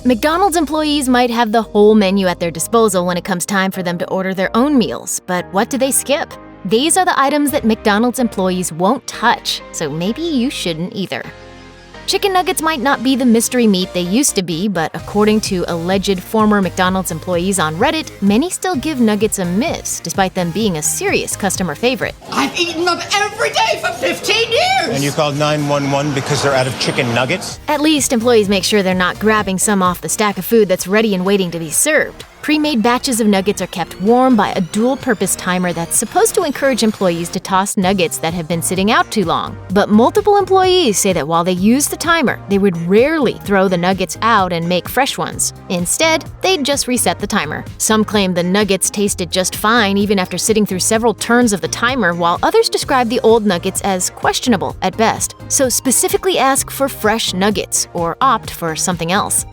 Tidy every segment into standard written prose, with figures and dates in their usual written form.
McDonald's employees might have the whole menu at their disposal when it comes time for them to order their own meals, but what do they skip? These are the items that McDonald's employees won't touch, so maybe you shouldn't either. Chicken nuggets might not be the mystery meat they used to be, but according to alleged former McDonald's employees on Reddit, many still give nuggets a miss, despite them being a serious customer favorite. I've eaten them every day for 15 years! And you called 911 because they're out of chicken nuggets? At least employees make sure they're not grabbing some off the stack of food that's ready and waiting to be served. Pre-made batches of nuggets are kept warm by a dual-purpose timer that's supposed to encourage employees to toss nuggets that have been sitting out too long. But multiple employees say that while they use the timer, they would rarely throw the nuggets out and make fresh ones. Instead, they'd just reset the timer. Some claim the nuggets tasted just fine even after sitting through several turns of the timer, while others describe the old nuggets as questionable at best. So specifically ask for fresh nuggets or opt for something else.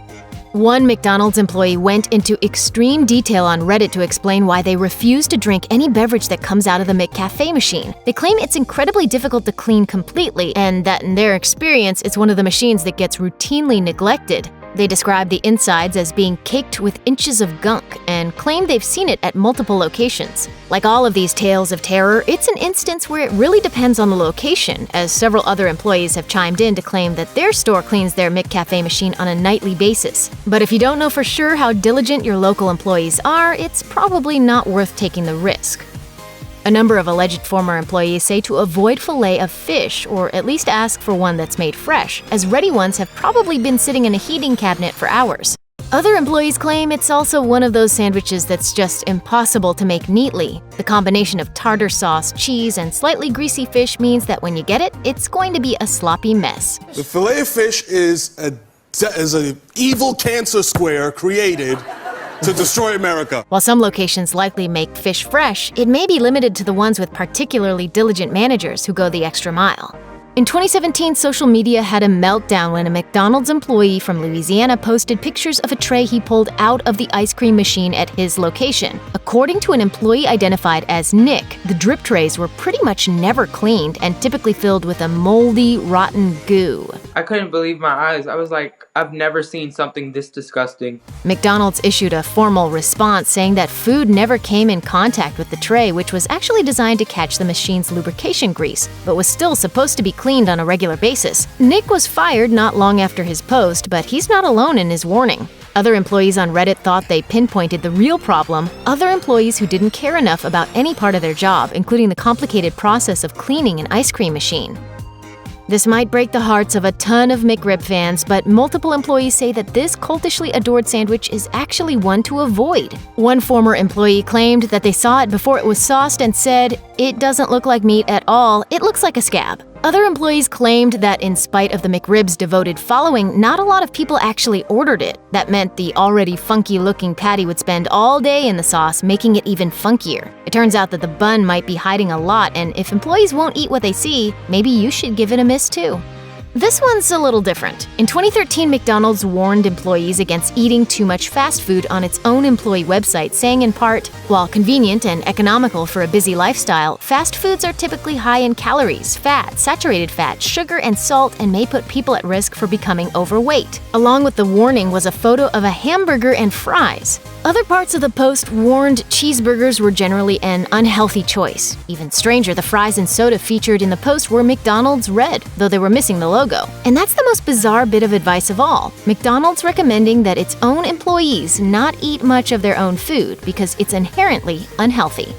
One McDonald's employee went into extreme detail on Reddit to explain why they refuse to drink any beverage that comes out of the McCafe machine. They claim it's incredibly difficult to clean completely, and that in their experience, it's one of the machines that gets routinely neglected. They describe the insides as being caked with inches of gunk and claim they've seen it at multiple locations. Like all of these tales of terror, it's an instance where it really depends on the location, as several other employees have chimed in to claim that their store cleans their McCafe machine on a nightly basis. But if you don't know for sure how diligent your local employees are, it's probably not worth taking the risk. A number of alleged former employees say to avoid Filet-O-Fish, or at least ask for one that's made fresh, as ready ones have probably been sitting in a heating cabinet for hours. Other employees claim it's also one of those sandwiches that's just impossible to make neatly. The combination of tartar sauce, cheese, and slightly greasy fish means that when you get it, it's going to be a sloppy mess. The Filet-O-Fish is an evil cancer square created to destroy America. While some locations likely make fish fresh, it may be limited to the ones with particularly diligent managers who go the extra mile. In 2017, social media had a meltdown when a McDonald's employee from Louisiana posted pictures of a tray he pulled out of the ice cream machine at his location. According to an employee identified as Nick, the drip trays were pretty much never cleaned and typically filled with a moldy, rotten goo. I couldn't believe my eyes. I was like, I've never seen something this disgusting. McDonald's issued a formal response saying that food never came in contact with the tray, which was actually designed to catch the machine's lubrication grease, but was still supposed to be cleaned on a regular basis. Nick was fired not long after his post, but he's not alone in his warning. Other employees on Reddit thought they pinpointed the real problem: other employees who didn't care enough about any part of their job, including the complicated process of cleaning an ice cream machine. This might break the hearts of a ton of McRib fans, but multiple employees say that this cultishly adored sandwich is actually one to avoid. One former employee claimed that they saw it before it was sauced and said, "It doesn't look like meat at all, it looks like a scab." Other employees claimed that in spite of the McRib's devoted following, not a lot of people actually ordered it. That meant the already funky-looking patty would spend all day in the sauce, making it even funkier. It turns out that the bun might be hiding a lot, and if employees won't eat what they see, maybe you should give it a miss too. This one's a little different. In 2013, McDonald's warned employees against eating too much fast food on its own employee website, saying in part, "While convenient and economical for a busy lifestyle, fast foods are typically high in calories, fat, saturated fat, sugar, and salt, and may put people at risk for becoming overweight." Along with the warning was a photo of a hamburger and fries. Other parts of the post warned cheeseburgers were generally an unhealthy choice. Even stranger, the fries and soda featured in the post were McDonald's red, though they were missing the logo. And that's the most bizarre bit of advice of all: McDonald's recommending that its own employees not eat much of their own food because it's inherently unhealthy.